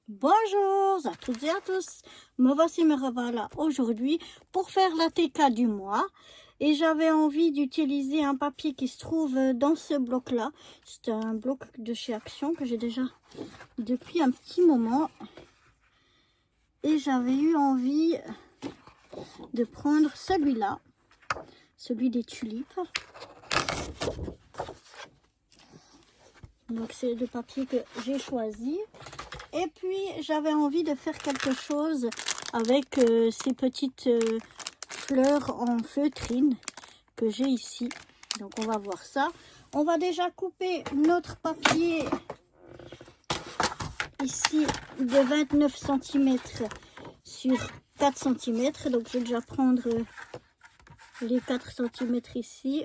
Bonjour à toutes et à tous, me revoilà aujourd'hui pour faire la TK du mois et j'avais envie d'utiliser un papier qui se trouve dans ce bloc là. C'est un bloc de chez Action que j'ai déjà depuis un petit moment et j'avais eu envie de prendre celui-là, celui des tulipes. Donc c'est le papier que j'ai choisi. Et puis j'avais envie de faire quelque chose avec ces petites fleurs en feutrine que j'ai ici. Donc on va voir ça. On va déjà couper notre papier ici de 29 cm sur 4 cm. Donc je vais déjà prendre les 4 cm ici.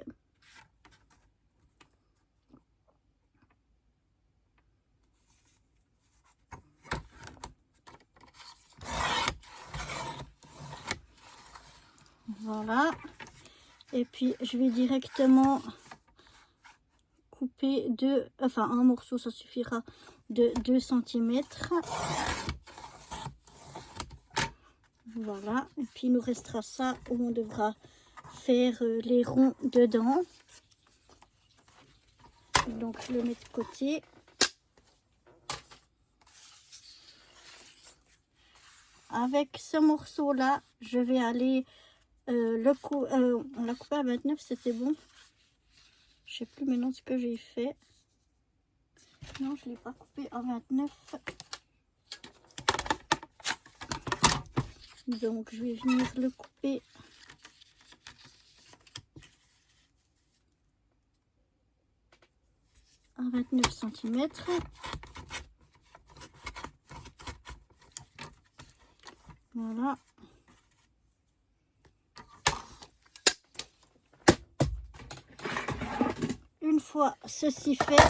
Voilà. Et puis je vais directement couper un morceau, ça suffira, de 2 cm. Voilà. Et puis il nous restera ça où on devra faire les ronds dedans. Donc je le mets de côté. Avec ce morceau là, je vais aller on l'a coupé à 29, c'était bon. Je sais plus maintenant ce que j'ai fait. Non, je l'ai pas coupé à 29. Donc je vais venir le couper à 29 cm. Voilà. Une fois ceci fait,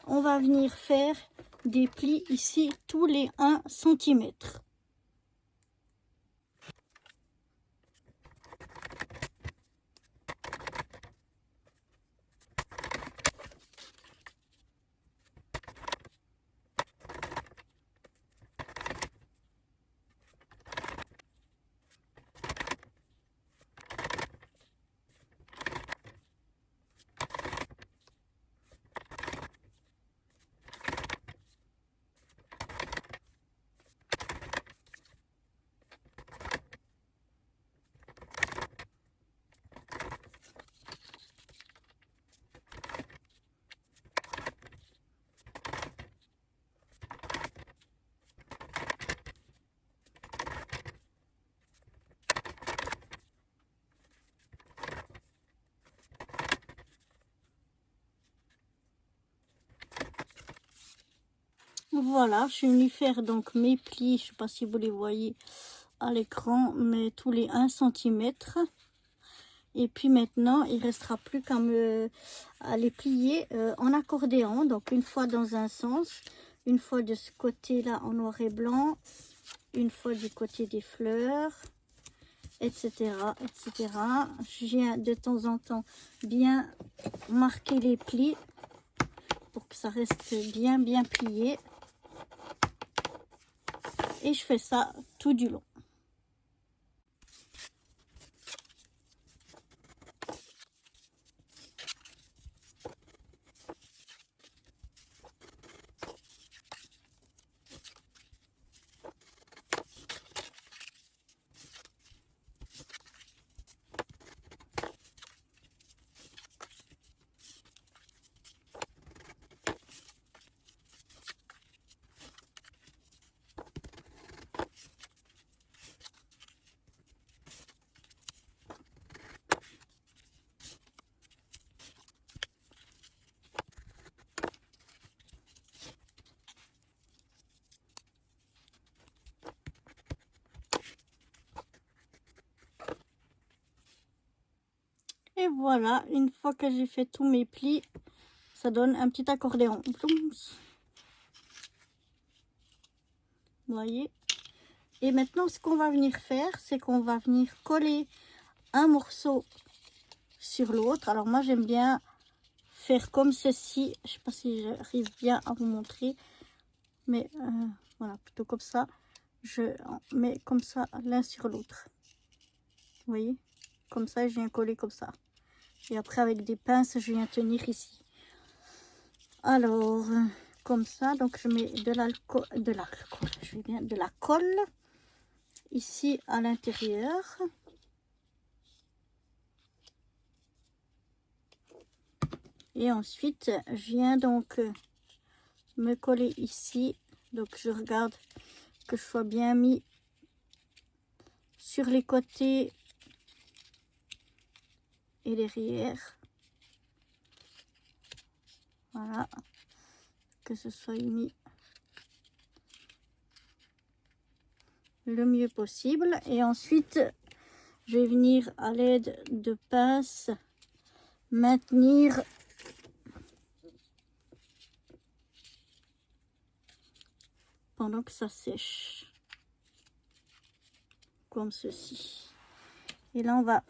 on va venir faire des plis ici tous les 1 cm. Voilà, je suis venue faire donc mes plis, je ne sais pas si vous les voyez à l'écran, mais tous les 1 cm. Et puis maintenant, il ne restera plus qu'à les plier en accordéon. Donc une fois dans un sens, une fois de ce côté-là en noir et blanc, une fois du côté des fleurs, etc. etc. Je viens de temps en temps bien marquer les plis pour que ça reste bien plié. Et je fais ça tout du long. Et voilà, une fois que j'ai fait tous mes plis, ça donne un petit accordéon. Vous voyez? Et maintenant, ce qu'on va venir faire, c'est qu'on va venir coller un morceau sur l'autre. Alors moi, j'aime bien faire comme ceci. Je ne sais pas si j'arrive bien à vous montrer. Mais voilà, plutôt comme ça. Je mets comme ça l'un sur l'autre. Vous voyez? Comme ça, je viens coller comme ça. Et après, avec des pinces, je viens tenir ici. Alors, comme ça, donc je mets de l'alcool, je vais bien de la colle ici à l'intérieur. Et ensuite, je viens donc me coller ici. Donc, je regarde que je sois bien mis sur les côtés et derrière. Voilà, que ce soit mis le mieux possible. Et ensuite, je vais venir à l'aide de pinces maintenir pendant que ça sèche. Comme ceci. Et là, on va,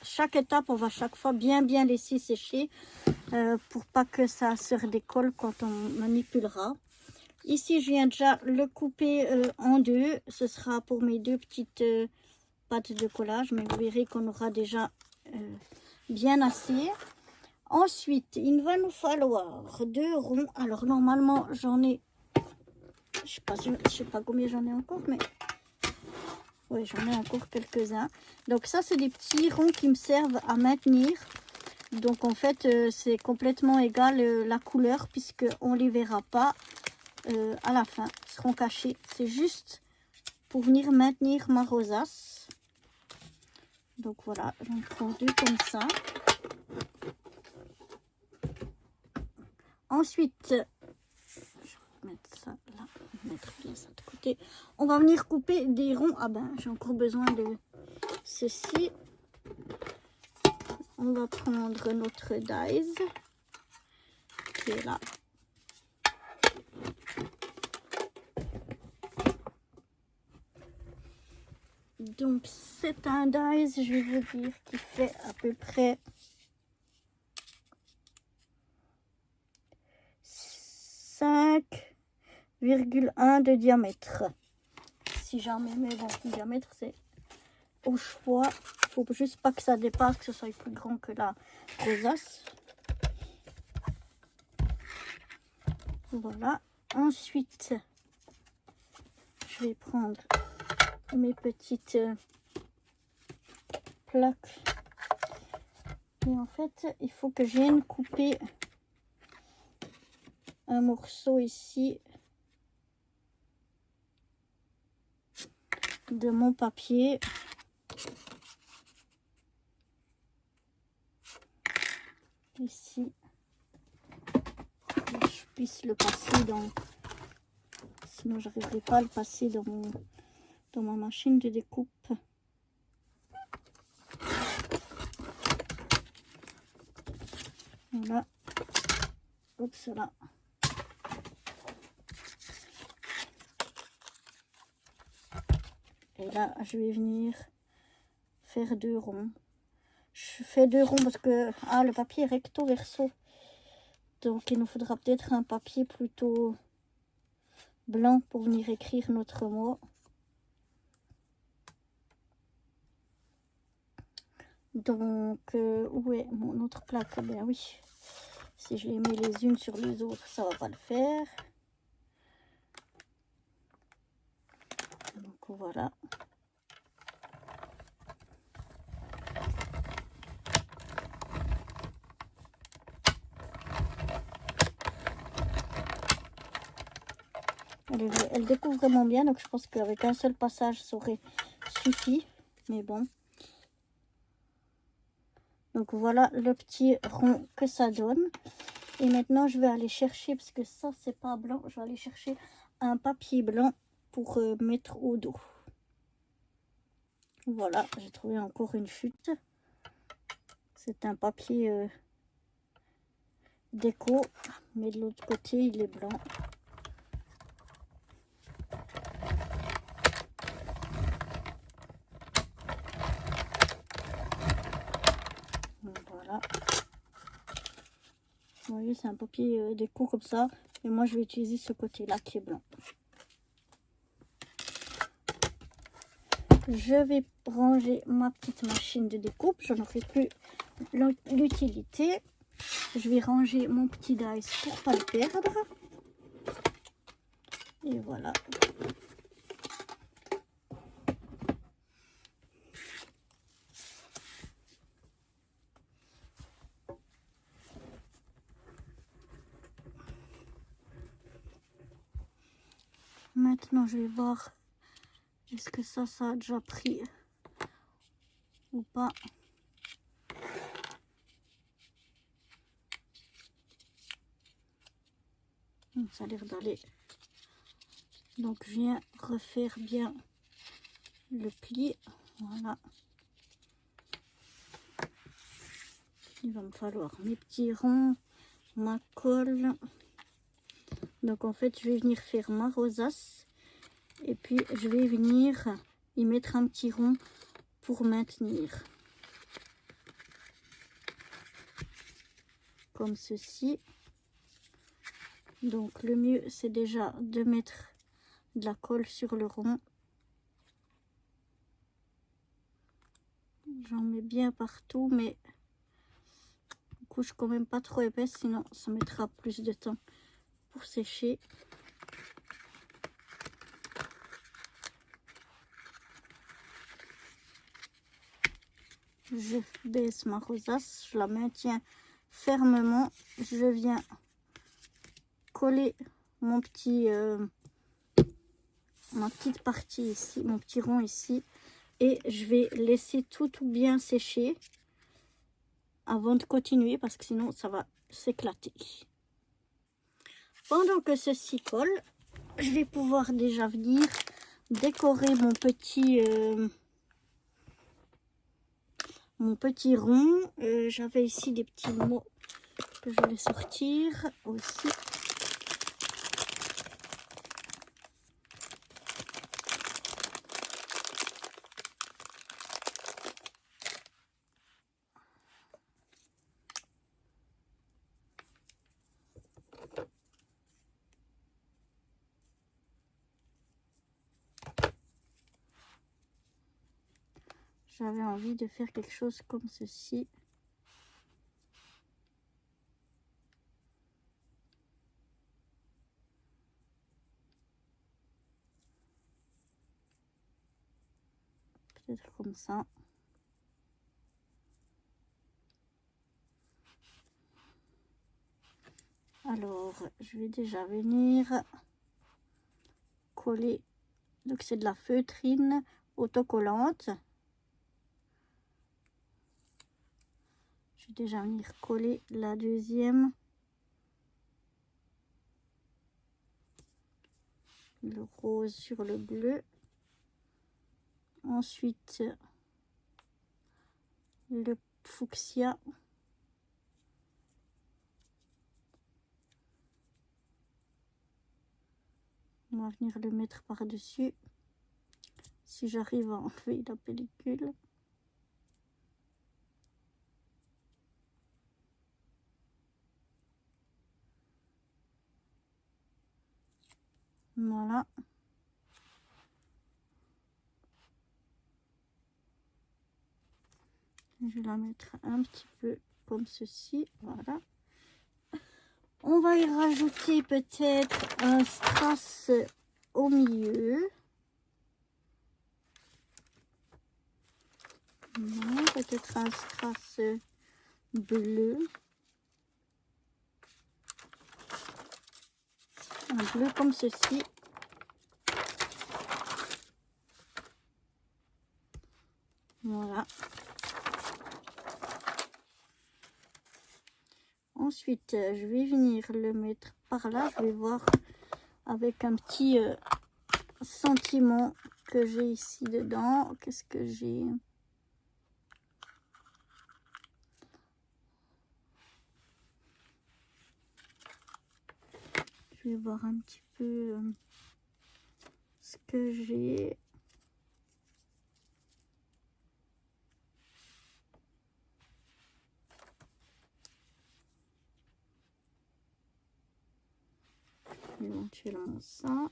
chaque étape, on va chaque fois bien laisser sécher pour pas que ça se redécolle quand on manipulera. Ici, je viens déjà le couper en deux. Ce sera pour mes deux petites pâtes de collage, mais vous verrez qu'on aura déjà bien assez. Ensuite, il va nous falloir 2 ronds. Alors, normalement, j'en ai, je sais pas combien j'en ai encore, mais oui, j'en ai encore quelques-uns. Donc ça, c'est des petits ronds qui me servent à maintenir. Donc en fait, c'est complètement égal la couleur puisqu'on ne les verra pas à la fin. Ils seront cachés. C'est juste pour venir maintenir ma rosace. Donc voilà, j'en prends 2 comme ça. Ensuite, je vais mettre ça là, mettre bien ça de côté. On va venir couper des ronds. Ah ben, j'ai encore besoin de ceci. On va prendre notre dies qui est là. Donc c'est un dies, je vais vous dire, qui fait à peu près 5,1 de diamètre. Si jamais, mais bon, le diamètre c'est au choix. Il faut juste pas que ça dépasse, que ce soit plus grand que la rosace. Voilà. Ensuite, je vais prendre mes petites plaques. Et en fait, il faut que je vienne couper un morceau ici de mon papier. Ici. Que je puisse le passer dans... Sinon, je n'arriverai pas à le passer dans ma machine de découpe. Voilà. Oups, là. Et là, je vais venir faire 2 ronds. Je fais 2 ronds parce que le papier est recto verso. Donc, il nous faudra peut-être un papier plutôt blanc pour venir écrire notre mot. Donc, où est mon autre plaque? Ben oui. Si je les mets les unes sur les autres, ça va pas le faire. Donc, voilà. Elle découvre vraiment bien, donc je pense qu'avec un seul passage, ça aurait suffi. Mais bon. Donc voilà le petit rond que ça donne. Et maintenant, je vais aller chercher, parce que ça, c'est pas blanc. Je vais aller chercher un papier blanc pour mettre au dos. Voilà, j'ai trouvé encore une chute. C'est un papier déco, mais de l'autre côté, il est blanc. Voilà. Vous voyez, c'est un papier déco comme ça. Et moi, je vais utiliser ce côté-là qui est blanc. je vais ranger ma petite machine de découpe. Je n'en aurai plus l'utilité. Je vais ranger mon petit dice pour pas le perdre. Et voilà. Maintenant, je vais voir est-ce que ça a déjà pris ou pas. Ça a l'air d'aller. Donc, je viens refaire bien le pli. Voilà. Il va me falloir mes petits ronds, ma colle. Donc, en fait, je vais venir faire ma rosace. Et puis, je vais venir y mettre un petit rond pour maintenir. Comme ceci. Donc, le mieux, c'est déjà de mettre de la colle sur le rond. J'en mets bien partout, mais couche quand même pas trop épaisse, sinon ça mettra plus de temps pour sécher. Je baisse ma rosace, je la maintiens fermement. Je viens coller mon petit, ma petite partie ici, mon petit rond ici, et je vais laisser tout bien sécher avant de continuer parce que sinon ça va s'éclater. Pendant que ceci colle, je vais pouvoir déjà venir décorer mon petit rond. J'avais ici des petits mots que je vais sortir aussi. J'avais envie de faire quelque chose comme ceci. Peut-être comme ça. Alors, je vais déjà venir coller. Donc, c'est de la feutrine autocollante. Je vais déjà venir coller la deuxième. Le rose sur le bleu. Ensuite, le fuchsia. On va venir le mettre par-dessus. Si j'arrive à enlever la pellicule. Voilà. Je vais la mettre un petit peu comme ceci. Voilà. On va y rajouter peut-être un strass au milieu. Peut-être un strass bleu. Un bleu comme ceci. Voilà. Ensuite, je vais venir le mettre par là. Je vais voir avec un petit sentiment que j'ai ici dedans. Qu'est-ce que j'ai? Je vais voir un petit peu ce que j'ai. Éventuellement ça.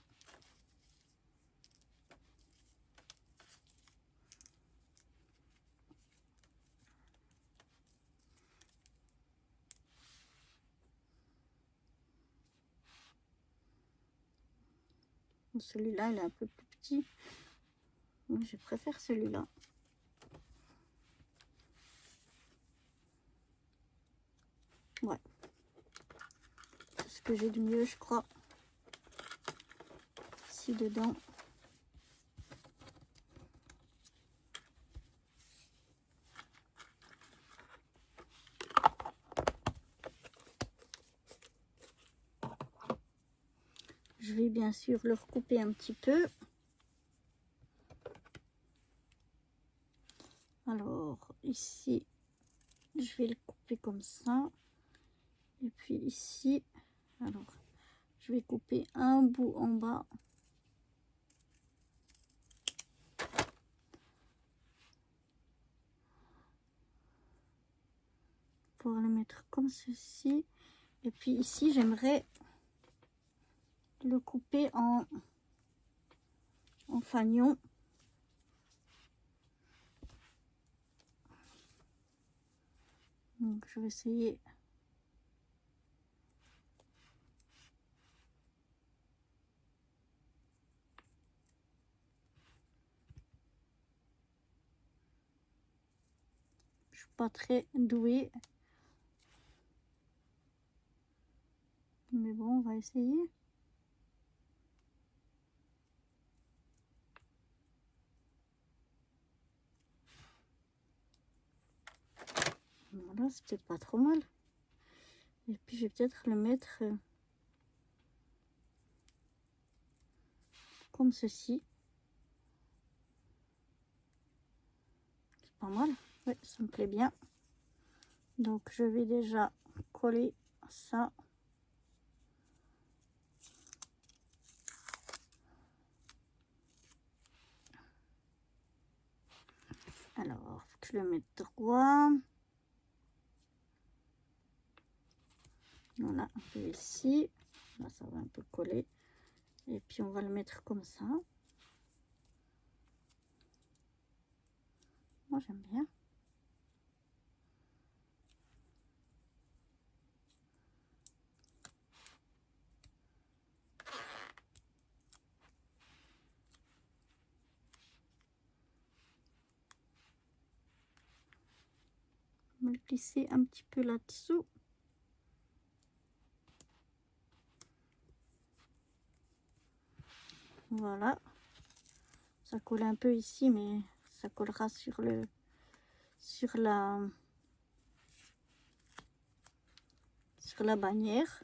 Celui-là, il est un peu plus petit. Moi, je préfère celui-là. Ouais. C'est ce que j'ai de mieux, je crois. Ici, dedans. Je vais bien sûr le recouper un petit peu. Alors, ici, je vais le couper comme ça. Et puis ici, alors, je vais couper un bout en bas. Pour le mettre comme ceci. Et puis ici, j'aimerais le couper en fanion. Donc, je vais essayer. Je suis pas très douée. Mais bon, on va essayer. Voilà, c'est peut-être pas trop mal. Et puis, je vais peut-être le mettre comme ceci. C'est pas mal. Ouais, ça me plaît bien. Donc, je vais déjà coller ça. Alors, faut que je le mette droit. Voilà, un peu ici. Là, ça va un peu coller. Et puis, on va le mettre comme ça. Moi, j'aime bien. On va le glisser un petit peu là-dessous. Voilà. Ça colle un peu ici, mais ça collera sur la bannière.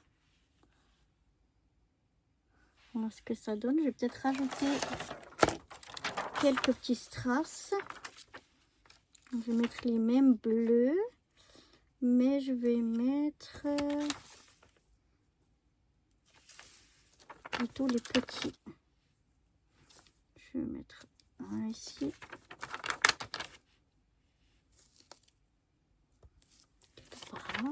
Voilà ce que ça donne. Je vais peut-être rajouter quelques petits strass. Je vais mettre les mêmes bleus, mais je vais mettre plutôt les petits. Je vais mettre un ici. Par là.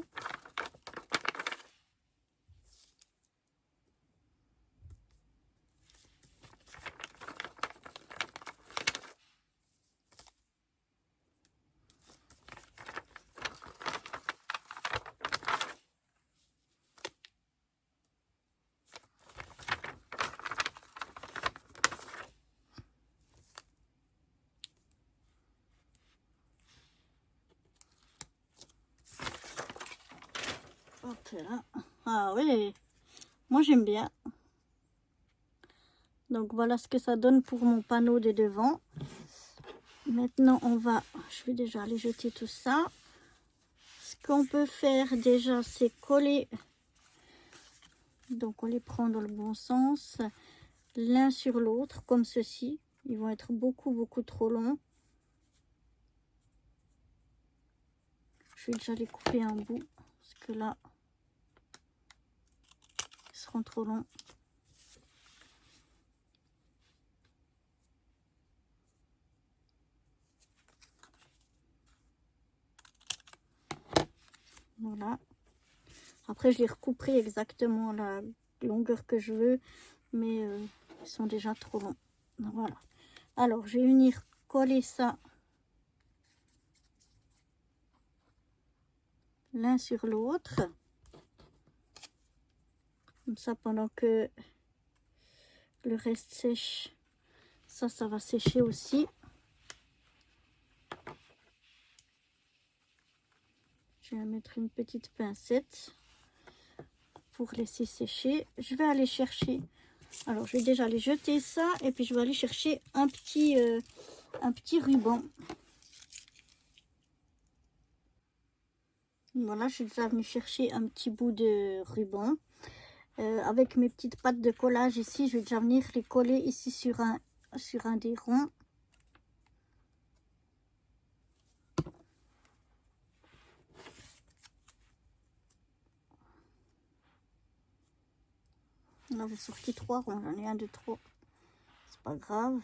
Hop là. Ah oui, moi j'aime bien. Donc voilà ce que ça donne pour mon panneau des devants. Maintenant je vais déjà aller jeter tout ça. Ce qu'on peut faire déjà, c'est coller. Donc on les prend dans le bon sens, l'un sur l'autre, comme ceci. Ils vont être beaucoup trop longs. Je vais déjà les couper en bout, parce que là, ils seront trop longs. Voilà. Après, je les recouperai exactement la longueur que je veux, mais ils sont déjà trop longs. Voilà. Alors, je vais venir coller ça l'un sur l'autre. Comme ça, pendant que le reste sèche. Ça va sécher aussi. Je vais mettre une petite pincette pour laisser sécher. Je vais aller chercher. Alors, je vais déjà aller jeter ça et puis je vais aller chercher un petit ruban. Voilà, je suis déjà venue chercher un petit bout de ruban. Avec mes petites pattes de collage ici, je vais déjà venir les coller ici sur un des ronds. Là, j'ai sorti 3 ronds, j'en ai un de trop. C'est pas grave.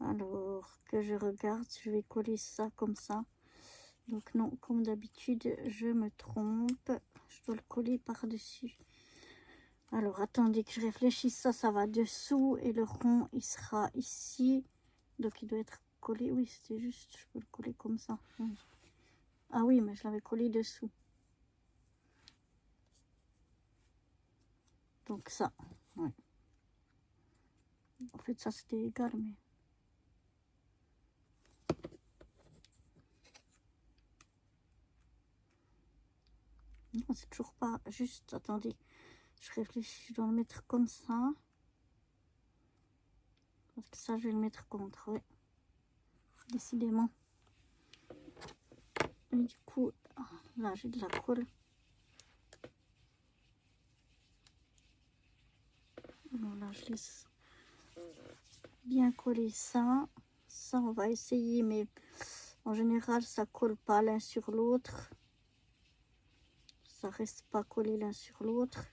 Alors que je regarde, je vais coller ça comme ça. Donc non, comme d'habitude, je me trompe. Je dois le coller par-dessus. Alors attendez que je réfléchisse. Ça va dessous et le rond, il sera ici. Donc il doit être collé. Oui, c'était juste, je peux le coller comme ça. Ah oui, mais je l'avais collé dessous. Donc ça, ouais. En fait, ça c'était égal, mais... Non, c'est toujours pas juste. Attendez, je réfléchis. Je dois le mettre comme ça. Parce que ça, je vais le mettre contre, oui. Décidément. Et du coup, là, j'ai de la colle. Voilà, je laisse bien coller ça. Ça, on va essayer, mais en général, ça colle pas l'un sur l'autre. Ça reste pas collé l'un sur l'autre.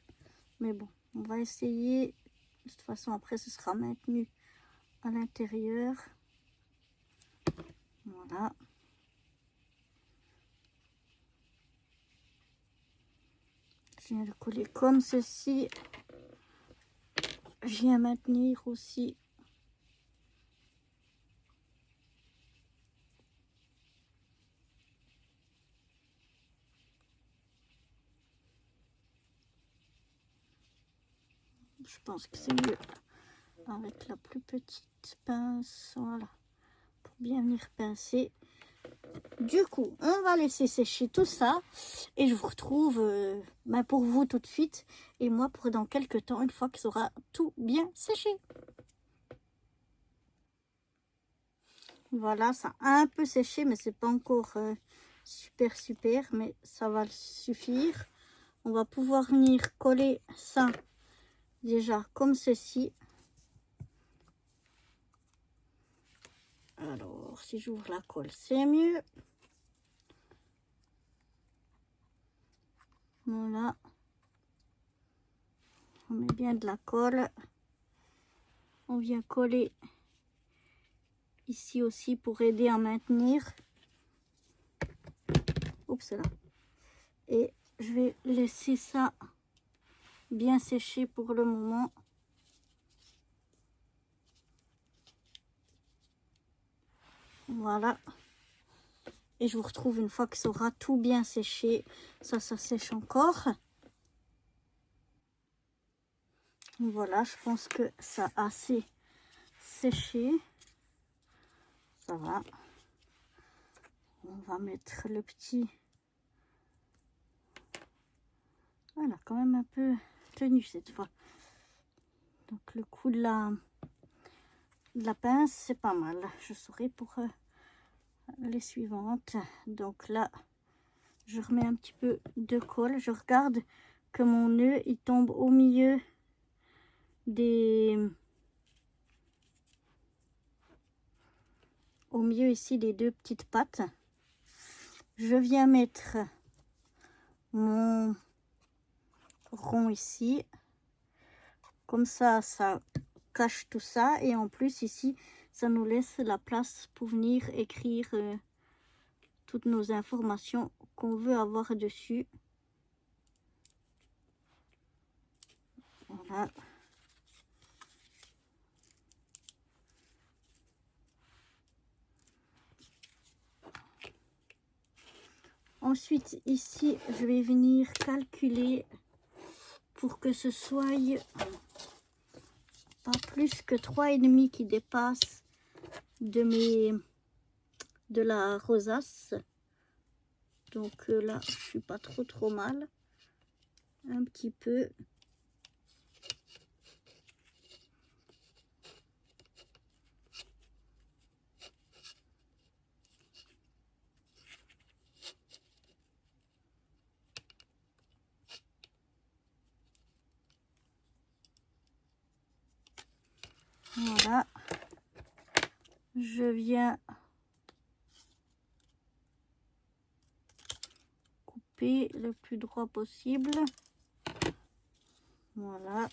Mais bon, on va essayer. De toute façon, après, ce sera maintenu à l'intérieur. Voilà. Je viens de coller comme ceci. Je viens maintenir aussi. Je pense que c'est mieux avec la plus petite pince. Voilà. Pour bien venir pincer. Du coup, on va laisser sécher tout ça. Et je vous retrouve pour vous tout de suite. Et moi pour dans quelques temps, une fois que ça aura tout bien séché. Voilà, ça a un peu séché, mais c'est pas encore super, mais ça va suffire. On va pouvoir venir coller ça déjà comme ceci. Alors, si j'ouvre la colle, c'est mieux. Voilà. On met bien de la colle. On vient coller ici aussi pour aider à maintenir. Oups là. Et je vais laisser ça bien sécher pour le moment. Voilà. Et je vous retrouve une fois que ça aura tout bien séché. Ça sèche encore. Voilà, je pense que ça a assez séché. Ça va. On va mettre le petit. Voilà, quand même un peu tenu cette fois. Donc le coup de la pince, c'est pas mal. Je saurai pour les suivantes. Donc là, je remets un petit peu de colle. Je regarde que mon nœud, il tombe au milieu ici des deux petites pattes. Je viens mettre mon rond ici. Comme ça cache tout ça. Et en plus, ici, ça nous laisse la place pour venir écrire toutes nos informations qu'on veut avoir dessus. Voilà. Ensuite, ici, je vais venir calculer pour que ce soit pas plus que 3,5 qui dépasse de la rosace. Donc là, je suis pas trop mal. Un petit peu. Voilà. Je viens couper le plus droit possible. Voilà.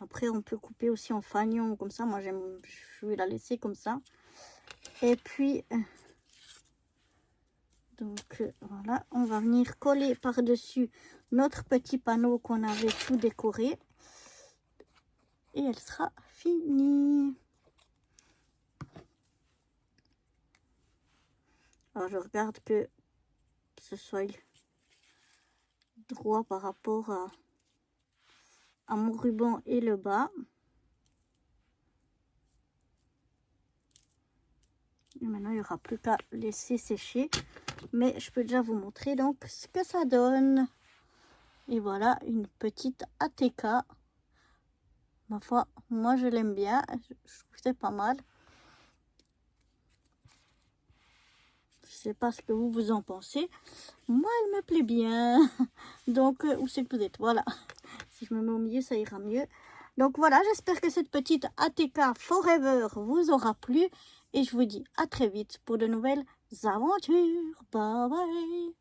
Après, on peut couper aussi en fanion comme ça. Moi, je vais la laisser comme ça. Et puis, donc voilà, on va venir coller par-dessus notre petit panneau qu'on avait tout décoré. Et elle sera finie. Alors, je regarde que ce soit droit par rapport à mon ruban et le bas. Et maintenant, il n'y aura plus qu'à laisser sécher. Mais je peux déjà vous montrer donc ce que ça donne. Et voilà, une petite ATK. Ma foi, moi je l'aime bien. Je trouve que c'est pas mal. Je sais pas ce que vous en pensez. Moi, elle me plaît bien. Donc, où c'est que vous êtes? Voilà. Si je me mets au milieu, ça ira mieux. Donc voilà, j'espère que cette petite ATK Forever vous aura plu. Et je vous dis à très vite pour de nouvelles aventures. Bye bye.